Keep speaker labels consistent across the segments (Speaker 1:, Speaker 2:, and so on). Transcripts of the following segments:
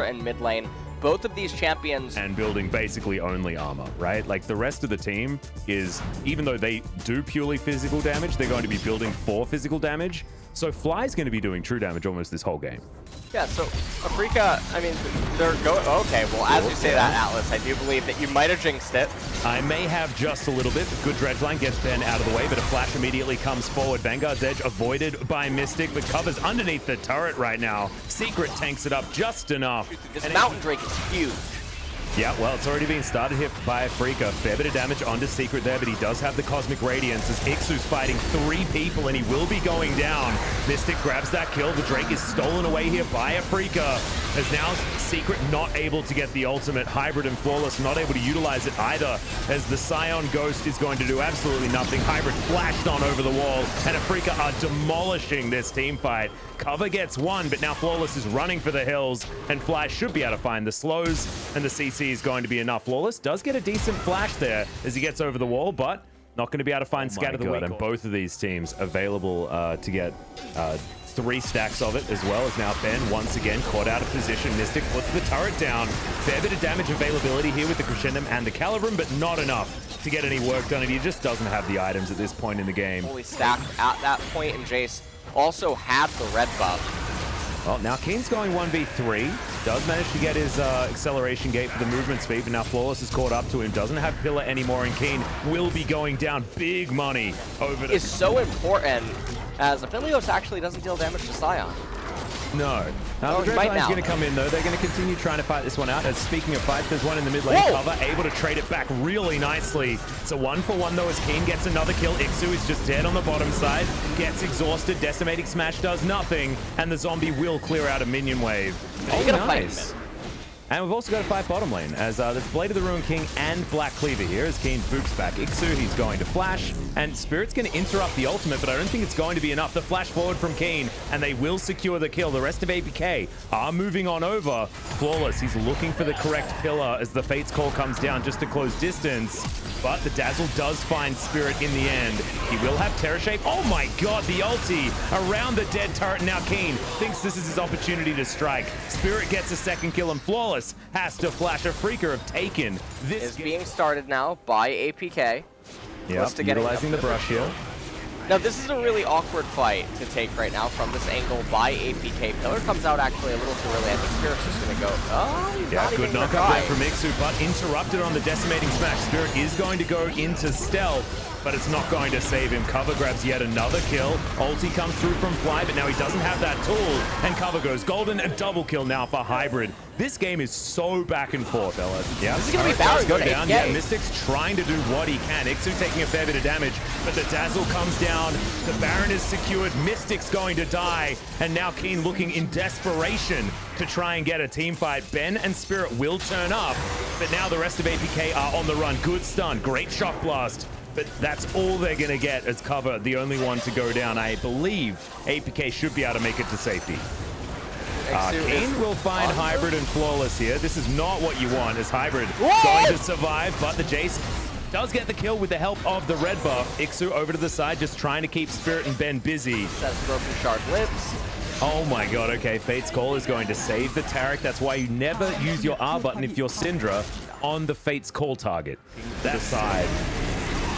Speaker 1: Syndra in mid lane. Both of these champions...
Speaker 2: And building basically only armor, right? Like the rest of the team is, even though they do purely physical damage, they're going to be building for physical damage. So Fly's going to be doing true damage almost this whole game.
Speaker 1: Yeah, so Afrika, I mean, they're going... Okay, well, as you say that, Atlas, I do believe that you might have jinxed it.
Speaker 2: I may have just a little bit. Good dredge line gets Ben out of the way, but a flash immediately comes forward. Vanguard's edge avoided by Mystic, but covers underneath the turret right now. Secret tanks it up just enough.
Speaker 1: This Mountain Drake is huge.
Speaker 2: Yeah, well, it's already been started here by Afrika. Fair bit of damage onto Secret there, but he does have the Cosmic Radiance as Ixu's fighting 3 people, and he will be going down. Mystic grabs that kill. The Drake is stolen away here by Afrika, as now Secret not able to get the ultimate. Hybrid and Flawless not able to utilize it either, as the Scion Ghost is going to do absolutely nothing. Hybrid flashed on over the wall, and Afrika are demolishing this team fight. Cover gets 1, but now Flawless is running for the hills, and Fly should be able to find the slows, and the CC is going to be enough. Flawless does get a decent flash there as he gets over the wall, but not going to be able to find Scatter the Weak. And both of these teams available to get 3 stacks of it, as well as now Ben once again caught out of position. Mystic puts the turret down. Fair bit of damage availability here with the Crescendum and the Calibrum, but not enough to get any work done, and he just doesn't have the items at this point in the game.
Speaker 1: Fully stacked at that point, and Jace also had the red buff.
Speaker 2: Well, now Keen's going 1v3. Does manage to get his acceleration gate for the movement speed, but now Flawless is caught up to him. Doesn't have Pillar anymore, and Keen will be going down. Big money over to...
Speaker 1: Is so important, as Aphelios actually doesn't deal damage to Scion.
Speaker 2: No. The Dredge Line's going to come in, though. They're going to continue trying to fight this one out. As speaking of fights, there's one in the mid lane cover, able to trade it back really nicely. It's a 1-for-1, though, as Keen gets another kill. Ixu is just dead on the bottom side, gets exhausted. Decimating Smash does nothing, and the zombie will clear out a minion wave.
Speaker 1: Oh, nice.
Speaker 2: And we've also got a fight bottom lane, as there's Blade of the Ruin King and Black Cleaver here, as Keen boops back Ixu. He's going to flash, and Spirit's going to interrupt the ultimate, but I don't think it's going to be enough. The flash forward from Keen, and they will secure the kill. The rest of APK are moving on over. Flawless, he's looking for the correct pillar as the Fate's Call comes down just to close distance, but the Dazzle does find Spirit in the end. He will have Terror Shape. Oh my god, the ulti around the dead turret. Now Keen thinks this is his opportunity to strike. Spirit gets a second kill, and Flawless has to flash. Afrika have taken this.
Speaker 1: Is being started now by APK.
Speaker 2: Yeah, utilizing the brush here.
Speaker 1: Now this is a really awkward fight to take right now from this angle by APK. Pillar comes out actually a little too early. I think Spirit's just going to go. Oh,
Speaker 2: yeah, good knockup there from Ixu, but interrupted on the decimating smash. Spirit is going to go into stealth, but it's not going to save him. Cover grabs yet another kill. Ulti comes through from Fly, but now he doesn't have that tool, and Cover goes golden. A double kill now for Hybrid. This game is so back and forth, Ellis. Yeah,
Speaker 1: this is going to be Baron
Speaker 2: go down. Yeah, Mystic's trying to do what he can. Ixu taking a fair bit of damage, but the Dazzle comes down. The Baron is secured. Mystic's going to die, and now Keen looking in desperation to try and get a team fight. Ben and Spirit will turn up, but now the rest of APK are on the run. Good stun, great shock blast, but that's all they're going to get as Cover, the only one to go down. I believe APK should be able to make it to safety. Keen will find Hybrid and Flawless here. This is not what you want, as Hybrid going to survive, but the Jace does get the kill with the help of the red buff. Ixu over to the side, just trying to keep Spirit and Ben busy.
Speaker 1: That's broken shard lips.
Speaker 2: Oh my god, okay, Fate's Call is going to save the Taric. That's why you never use your R button if you're Syndra on the Fate's Call target. That side.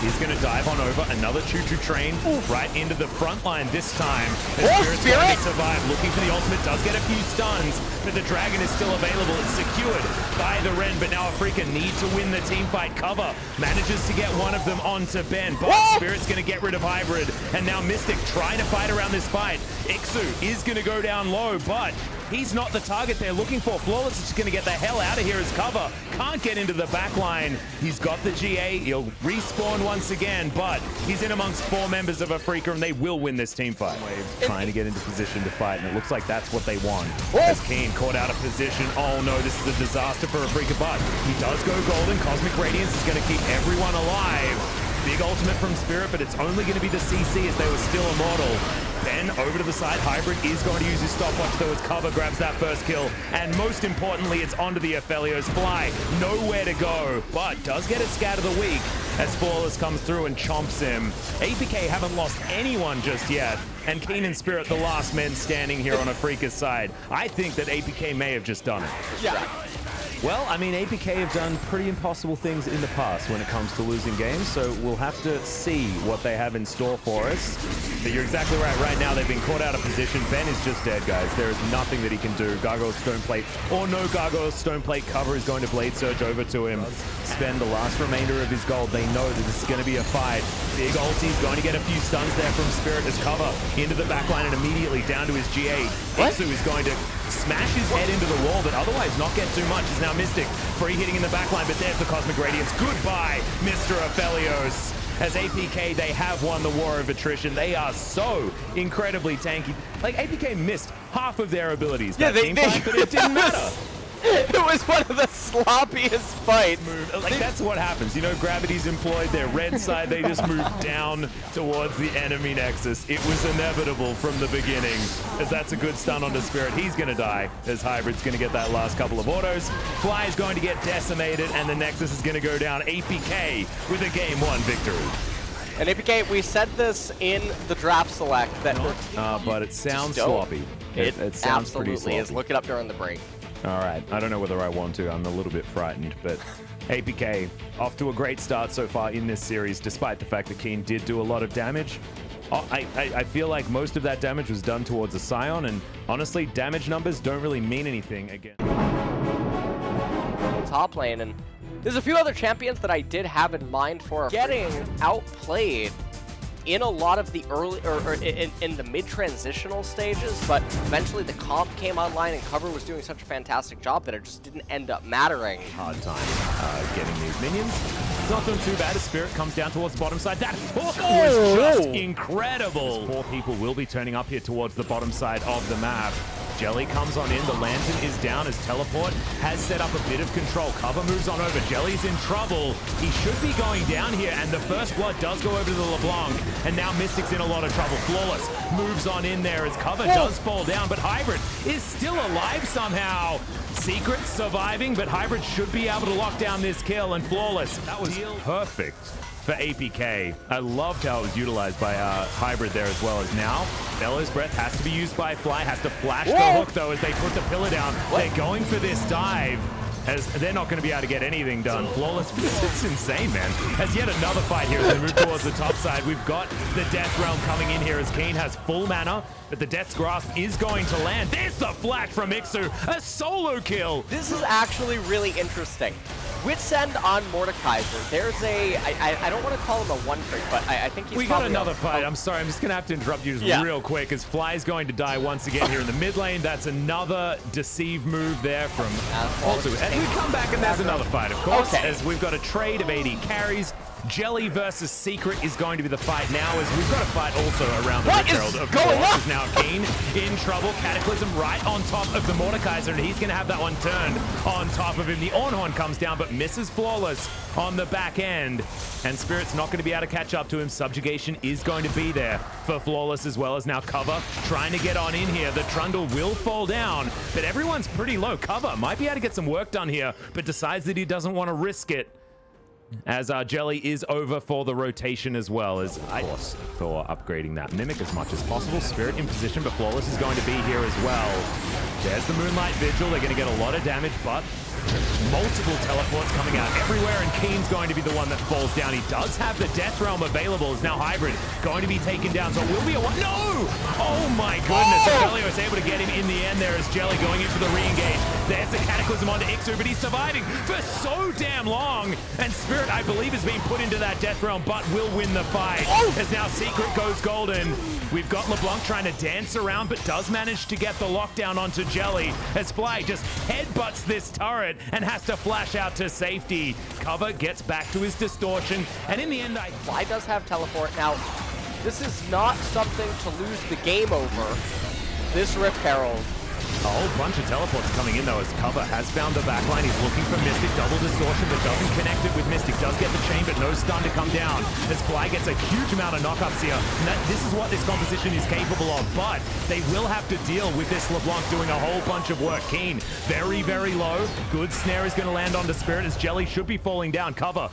Speaker 2: He's going to dive on over. Another choo-choo train right into the front line this time. Spirit's going to survive. Looking for the ultimate. Does get a few stuns, but the Dragon is still available. It's secured by the Ren, but now Afrika need to win the team fight. Cover manages to get one of them onto Ben, but Spirit's going to get rid of Hybrid, and now Mystic trying to fight around this fight. Ixu is going to go down low, but he's not the target they're looking for. Flawless is going to get the hell out of here as Cover can't get into the back line. He's got the GA. He'll respawn once again, but he's in amongst 4 members of Afrika, and they will win this team fight. Trying to get into position to fight, and it looks like that's what they want. As Keen caught out of position. Oh no, this is a disaster for Afrika, but he does go golden. Cosmic Radiance is going to keep everyone alive. Big ultimate from Spirit, but it's only going to be the CC as they were still immortal. Ben over to the side. Hybrid is going to use his stopwatch, though, as Cover grabs that first kill. And most importantly, it's onto the Aphelios. Fly, nowhere to go, but does get a Scatter the Weak as Flawless comes through and chomps him. APK haven't lost anyone just yet, and Keen and Spirit the last men standing here on a Freaker's side. I think that APK may have just done it.
Speaker 1: Yeah.
Speaker 2: Well, I mean, APK have done pretty impossible things in the past when it comes to losing games, so we'll have to see what they have in store for us. But you're exactly right. Right now, they've been caught out of position. Ben is just dead, guys. There is nothing that he can do. Gargoyle's Stone Plate, or no Gargoyle's Stone Plate cover is going to Blade Surge over to him. Spend the last remainder of his gold. They know that this is going to be a fight. Big ulti's going to get a few stuns there from Spirit as cover into the backline and immediately down to his G8. Iksu is going to smash his head into the wall, but otherwise not get too much. Is now Mystic. Free hitting in the backline, but there's the Cosmic Radiance. Goodbye, Mr. Aphelios. As APK, they have won the war of attrition. They are so incredibly tanky. Like, APK missed half of their abilities that team fight, but it didn't matter.
Speaker 1: It was one of the sloppiest fights.
Speaker 2: Like, that's what happens. You know, gravity's employed. Their red side, they just move down towards the enemy nexus. It was inevitable from the beginning, as that's a good stun onto Spirit. He's going to die, as Hybrid's going to get that last couple of autos. Fly is going to get decimated, and the nexus is going to go down. APK with a Game 1 victory.
Speaker 1: And APK, we said this in the draft select that
Speaker 2: but it sounds sloppy. It sounds pretty sloppy.
Speaker 1: Absolutely is. Look it up during the break.
Speaker 2: All right, I don't know whether I want to. I'm a little bit frightened, but APK off to a great start so far in this series, despite the fact that Keen did do a lot of damage. I feel like most of that damage was done towards a Scion, and honestly, damage numbers don't really mean anything again.
Speaker 1: Top lane, and there's a few other champions that I did have in mind for getting outplayed in a lot of the early, or in the mid-transitional stages, but eventually the comp came online and cover was doing such a fantastic job that it just didn't end up mattering.
Speaker 2: Hard time getting these minions. It's not doing too bad as Spirit comes down towards the bottom side. That hook was just incredible. 4 people will be turning up here towards the bottom side of the map. Jelly comes on in, the Lantern is down as Teleport has set up a bit of control. Cover moves on over, Jelly's in trouble. He should be going down here, and the first blood does go over to the LeBlanc, and now Mystic's in a lot of trouble. Flawless moves on in there as Cover does fall down, but Hybrid is still alive somehow. Secret surviving, but Hybrid should be able to lock down this kill, and Flawless, that was perfect for APK. I loved how it was utilized by Hybrid there as well. As now, Bellows Breath has to be used by Fly, has to flash the hook though as they put the pillar down. They're going for this dive, as they're not going to be able to get anything done. Flawless, it's insane, man. As yet another fight here as they move towards the top side. We've got the Death Realm coming in here as Keen has full mana, but the Death's Grasp is going to land. There's the flash from Iksu, a solo kill.
Speaker 1: This is actually really interesting. With Send on Mordekaiser, there's a, I don't want to call him a one trick, but I think he's
Speaker 2: We got another fight. I'm sorry, I'm just going to have to interrupt you just real quick, as Fly's going to die once again here in the mid lane. That's another deceive move there from also. And we come back and there's another fight, of course, as we've got a trade of AD carries. Jelly versus Secret is going to be the fight now, as we've got a fight also around the Rich Herald. Of course, is now Keen in trouble. Cataclysm right on top of the Mordekaiser, and he's going to have that one turned on top of him. The Ornhorn comes down, but misses Flawless on the back end, and Spirit's not going to be able to catch up to him. Subjugation is going to be there for Flawless, as well as now Cover trying to get on in here. The Trundle will fall down, but everyone's pretty low. Cover might be able to get some work done here, but decides that he doesn't want to risk it, as our Jelly is over for the rotation as well, as of course for upgrading that Mimic as much as possible. Spirit in position, but Flawless is going to be here as well. There's the Moonlight Vigil. They're going to get a lot of damage, but multiple teleports coming out everywhere, and Keen's going to be the one that falls down. He does have the Death Realm available. Is now Hybrid going to be taken down, so it will be a one. No! Oh my goodness! Jelly was able to get him in the end there as Jelly going in for the re-engage. There's the Cataclysm onto Iksu, but he's surviving for so damn long, and Spirit, I believe, is being put into that Death Realm, but will win the fight. As now Secret goes golden. We've got LeBlanc trying to dance around, but does manage to get the lockdown onto Jelly, as Fly just headbutts this turret and has to flash out to safety. Cover gets back to his distortion, and in the end,
Speaker 1: Fly does have teleport. Now, this is not something to lose the game over. This Rift Herald.
Speaker 2: A whole bunch of teleports coming in though, as Cover has found the backline. He's looking for Mystic, double distortion, but doesn't connect it with Mystic. Does get the chain, but no stun to come down, as Fly gets a huge amount of knockups here. And this is what this composition is capable of, but they will have to deal with this LeBlanc doing a whole bunch of work. Keen, very, very low. Good snare is going to land onto Spirit, as Jelly should be falling down. Cover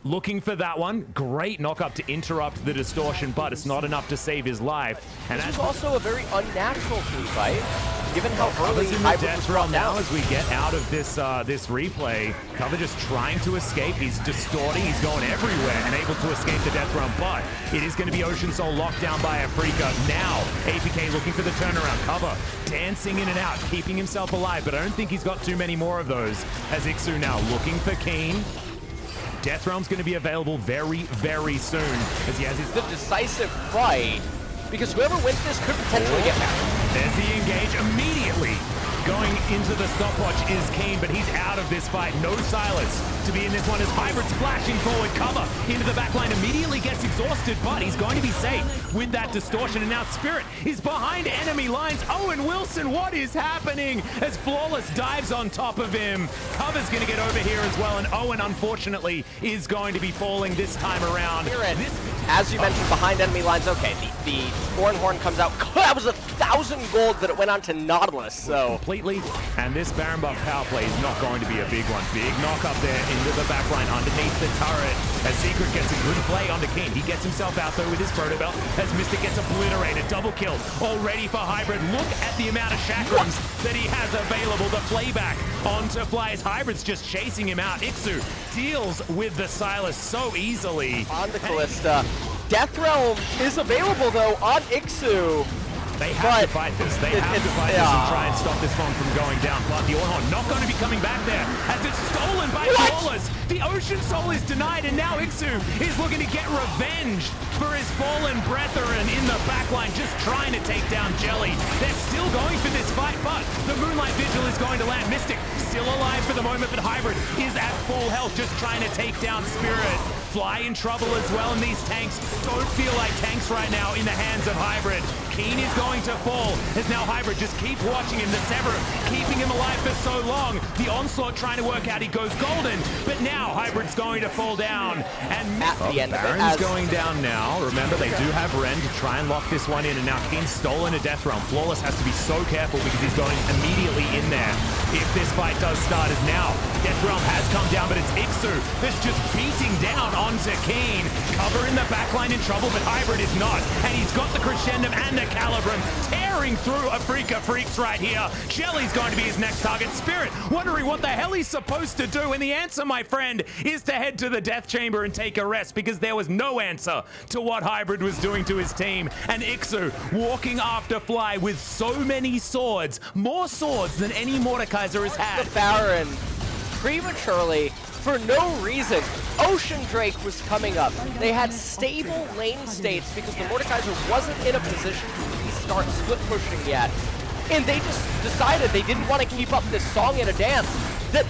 Speaker 2: looking for that one. Great knock up to interrupt the distortion, but it's not enough to save his life. And
Speaker 1: this was also a very unnatural team fight, given how early
Speaker 2: in the
Speaker 1: Hybrid was
Speaker 2: death
Speaker 1: brought
Speaker 2: realm now
Speaker 1: down.
Speaker 2: as we get out of this this replay. Cover just trying to escape. He's distorting. He's going everywhere and able to escape the death realm, but it is going to be Ocean Soul locked down by Afrika. Now, APK looking for the turnaround. Cover dancing in and out, keeping himself alive, but I don't think he's got too many more of those as Ixu now looking for Keen. Death Realm's going to be available very, very soon as he has his...
Speaker 1: The decisive fight, because whoever wins this could potentially get married.
Speaker 2: There's the engage immediately. Going into the stopwatch is Keen, but he's out of this fight. No Silas to be in this one as Hybrid splashing forward. Cover into the backline, immediately gets exhausted, but he's going to be safe with that distortion. And now Spirit is behind enemy lines. Owen Wilson, what is happening? As Flawless dives on top of him. Cover's going to get over here as well, and Owen, unfortunately, is going to be falling this time around.
Speaker 1: As you mentioned, behind enemy lines, okay, the Horn comes out. That was 1,000 gold that it went on to Nautilus, so...
Speaker 2: Completely, and this Baron buff power play is not going to be a big one. Big knock up there into the backline underneath the turret as Secret gets a good play onto Keen. He gets himself out there with his Proto Belt as Mystic gets obliterated. Double kill already for Hybrid. Look at the amount of chakrams that he has available. The playback onto Fly as Hybrid's just chasing him out. Ixu deals with the Silas so easily.
Speaker 1: On the Callista. Death Realm is available though on Ixu.
Speaker 2: They have to fight this. They have to fight this and try and stop this one from going down. But the Ornhorn not going to be coming back there as it's stolen by Flawless. The Ocean Soul is denied, and now Ixu is looking to get revenge for his fallen brethren in the backline, just trying to take down Jelly. They're still going for this fight, but the Moonlight Vigil is going to land. Mystic still alive for the moment, but Hybrid is at full health, just trying to take down Spirit. Fly in trouble as well, and these tanks don't feel like tanks right now in the hands of Hybrid. Keen is going to fall as now Hybrid just keep watching him. The Severum keeping him alive for so long. The Onslaught trying to work out. He goes golden, but now Hybrid's going to fall down. And
Speaker 1: at the end of it,
Speaker 2: Baron's going down now. Remember, they do have Ren to try and lock this one in, and now Keen's stolen a Death Realm. Flawless has to be so careful because he's going immediately in there. If this fight does start, as now Death Realm has come down, but it's Ixu that's just beating down onto Keen. Cover in the backline in trouble, but Hybrid is not. And he's got the Crescendum and the Calibrum tearing through Afrika Freaks right here. Jelly's going to be his next target. Spirit wondering what the hell he's supposed to do. And the answer, my friend, is to head to the Death Chamber and take a rest, because there was no answer to what Hybrid was doing to his team. And Ixu walking after Fly with so many swords, more swords than any Mordekaiser has had.
Speaker 1: The Baron prematurely, for no reason. Ocean Drake was coming up. They had stable lane states because the Mordekaiser wasn't in a position to restart split pushing yet. And they just decided they didn't want to keep up this song and a dance that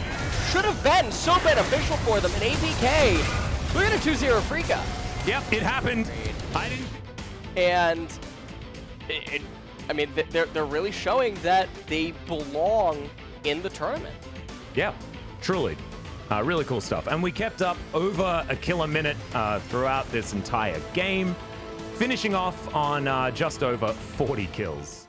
Speaker 1: should have been so beneficial for them. In APK, we're going to 2-0 Afrika.
Speaker 2: Yep, it happened. I didn't...
Speaker 1: And I mean, they're really showing that they belong in the tournament.
Speaker 2: Yeah, truly. Really cool stuff. And we kept up over a kill a minute throughout this entire game, finishing off on just over 40 kills.